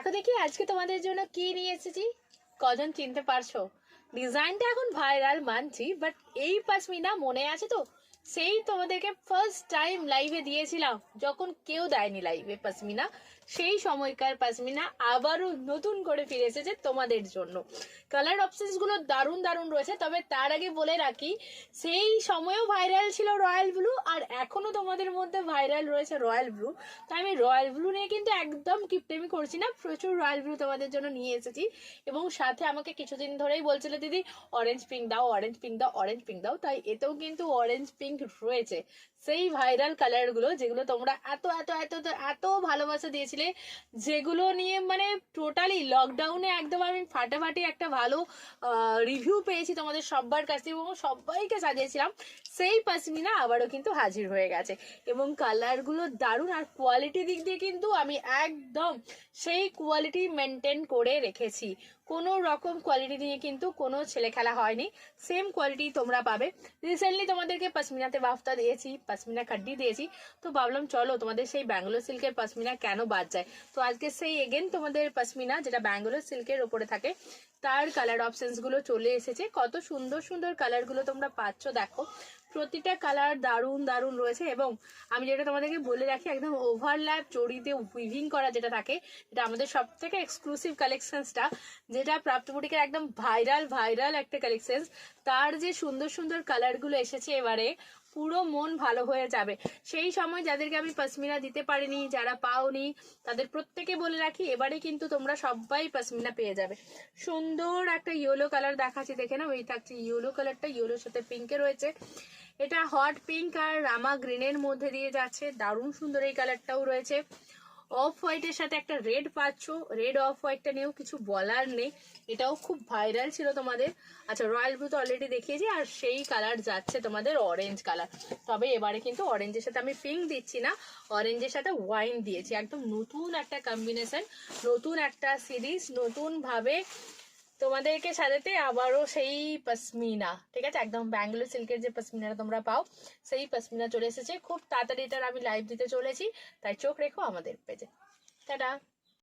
দেখো দেখি আজকে তোমাদের জন্য কি নিয়ে এসেছি। কজন চিনতে পারছো? ডিজাইনটা এখন ভাইরাল মানছি, বাট এই পশমিনা মনে আছে তো? সেই তোমাদেরকে ফার্স্ট টাইম লাইভে দিয়েছিলাম যখন কেউ দেয়নি লাইভে পশমিনা। সেই সময়কার পশমিনা আবারও নতুন করে ফিরে এসেছে তোমাদের জন্য। কালার অপশনস গুলো দারুণ দারুণ রয়েছে, তবে তার আগে বলে রাখি সেই সময়ও ভাইরাল ছিল রয়্যাল ব্লু, আর এখনো তোমাদের মধ্যে ভাইরাল রয়েছে রয়্যাল ব্লু। তো আমি রয়্যাল ব্লু নিয়ে কিন্তু একদম কিপটেমি করছি না, প্রচুর রয়্যাল ব্লু তোমাদের জন্য নিয়ে এসেছি। এবং সাথে আমাকে কিছুদিন ধরেই বলছিল দিদি অরেঞ্জ পিঙ্ক দাও, অরেঞ্জ পিঙ্ক দাও, অরেঞ্জ পিঙ্ক দাও, তাই এতেও কিন্তু অরেঞ্জ পিঙ্ক রয়েছে। সেই ভাইরাল কালার গুলো যেগুলো তোমরা এত এত এত এত এত ভালোবাসা দিয়েছিলে, যেগুলো নিয়ে মানে টোটালি লকডাউনে একদম আমি ফাটাফাটি একটা ভালো রিভিউ পেয়েছি তোমাদের সবার কাছ থেকে এবং সবাইকে সাজিয়েছিলাম। সেই পশমিনা আবারও কিন্তু হাজির হয়ে গেছে এবং কালারগুলো দারুণ, আর কোয়ালিটি দিক দিয়ে কিন্তু আমি একদম সেই কোয়ালিটি মেনটেন করে রেখেছি। কোনো রকম কোয়ালিটি নিয়ে কিন্তু কোনো ছেলে খেলা হয়নি, সেম কোয়ালিটি তোমরা পাবে। রিসেন্টলি তোমাদেরকে পশমিনাতে বাফতা দিয়েছি, পশমিনা কাড্ডি দিয়েছি, তো ভাবলাম চলো তোমাদের সেই ব্যাঙ্গালোর সিল্কের পশমিনা কেন বাদ যায়। তো আজকে সেই এগেন তোমাদের পশমিনা যেটা ব্যাঙ্গালোর সিল্কের ওপরে থাকে তার কালার অপশনস গুলো চলে এসেছে। কত সুন্দর সুন্দর কালার গুলো তোমরা পাচ্ছ দেখো, প্রতিটা কালার দারুণ দারুণ রয়েছে। এবং আমি যেটা তোমাদেরকে বলে রাখি, একদম ওভারল্যাপ জড়িতে উইভিং করা যেটা থাকে, এটা আমাদের সব থেকে এক্সক্লুসিভ কালেকশনসটা, যেটা প্রাপ্ত বুটিকের একদম ভাইরাল ভাইরাল একটা কালেকশন। তার যে সুন্দর সুন্দর কালারগুলো এসেছে এবারে, পুরো মন ভালো হয়ে যাবে। সেই সময় যাদেরকে আমি পশমিনা দিতে পারিনি, যারা পাওনি, তাদের প্রত্যেকে বলে রাখি এবারে কিন্তু তোমরা সবাই পশমিনা পেয়ে যাবে। সুন্দর একটা ইয়েলো কালার দেখাচ্ছি, দেখে নাও, এই থাকছে ইয়েলো কালারটা, ইয়েলোর সাথে পিঙ্কে রয়েছে। এটা হট পিঙ্ক আর রামা গ্রিনের মধ্যে দিয়ে যাচ্ছে, দারুণ সুন্দর এই কালারটাও রয়েছে। অফ হোয়াইটের সাথে একটা রেড পাচ্ছ, রেড অফ হোয়াইটটা নিয়েও কিছু বলার নেই, এটাও খুব ভাইরাল ছিল তোমাদের। আচ্ছা, রয়্যাল ব্লু তো অলরেডি দেখিয়েছি, আর সেই কালার যাচ্ছে তোমাদের অরেঞ্জ কালার। তবে এবারে কিন্তু অরেঞ্জের সাথে আমি পিঙ্ক দিচ্ছি না, অরেঞ্জের সাথে ওয়াইন দিয়েছি। একদম নতুন একটা কম্বিনেশন, নতুন একটা সিরিজ, নতুন ভাবে তোমাদেরকে সাজাতে আবারও সেই পশমিনা, ঠিক আছে, একদম ব্যাঙ্গালোর সিল্কের যে পশমিনাটা তোমরা পাও সেই পশমিনা চলে এসেছে। খুব তাড়াতাড়ি এটার আমি লাইভ দিতে চলেছি, তাই চোখ রেখো আমাদের পেজে। টাটা।